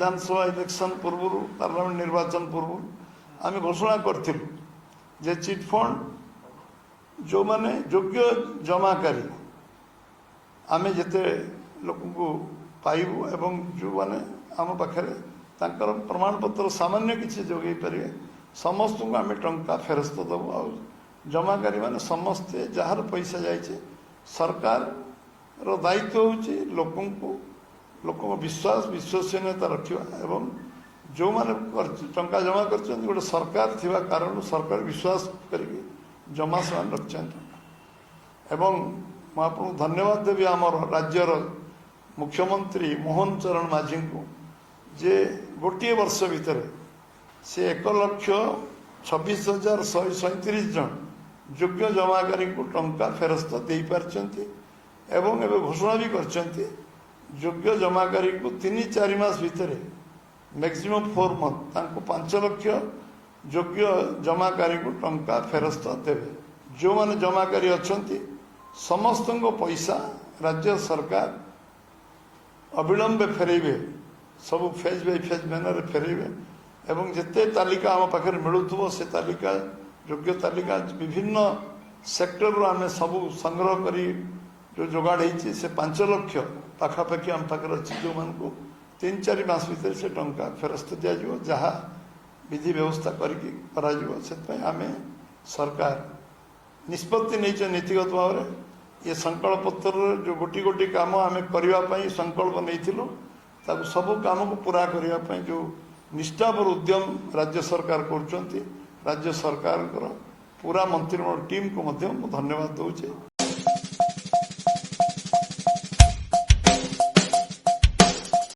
विधानसभा election पूर्व parliament निर्वाचन पूर्व आम घोषणा करूँ जे चिटफंड जो माने योग्य जमाकारी आम जिते लोक पाइबू एवं जो माने आम पाखे प्रमाणपत्र सामान्य किसी जोगे पारे समस्त को आम टंका फेरस्त दबू आ जमाकारी माने समस्ते जार पैसा जाइए सरकार रो दायित्व होची लोक विश्वास विश्वसनीयता रखा एवं जो माने टंका जमा कर गोटे सरकार थिबा कारण सरकार विश्वास करके जमा से रखिंट एवं मुझे आपको धन्यवाद देवी आमर राज्यर मुख्यमंत्री मोहन चरण माझी को जे गोटे वर्ष भितर से 1,26,137 जन योग्य जमाकारी को टंका फेरस्त दे पारछंती एवं एवं घोषणा भी करछंती योग्य जमाकारी को 3-4 मास भितर मैक्सिमम 4 मंथ तांको 5 लाख योग्य जमाकारी को टंका फेरस्त देवे जो माने जमाकारी अछंती समस्त पैसा राज्य सरकार अविलंबे फेरेबे सब फेज बाय फेज मैनर फेरेबे एवं जिते तालिका आम पाखे मिलूथबो से तालिका योग्य तालिका विभिन्न सेक्टर आम सब संग्रह करी जो जोगाड़ होती से 5 लाख पाखापाखि आम पाखे अच्छी जो मान को 3-4 मास भीतर से टंका फेरस्त दिज्व जहाँ विधि व्यवस्था करें सरकार निष्पत्ति नहीं नीतिगत भाव में ये संकल्प पत्र जो गोटी गोटी काम आम करने संकल्प नहीं सब काम को पूरा करने जो निष्ठापर उद्यम राज्य सरकार कर राज्य सरकार पूरा मंत्रिमंडल टीम को धन्यवाद दूचे।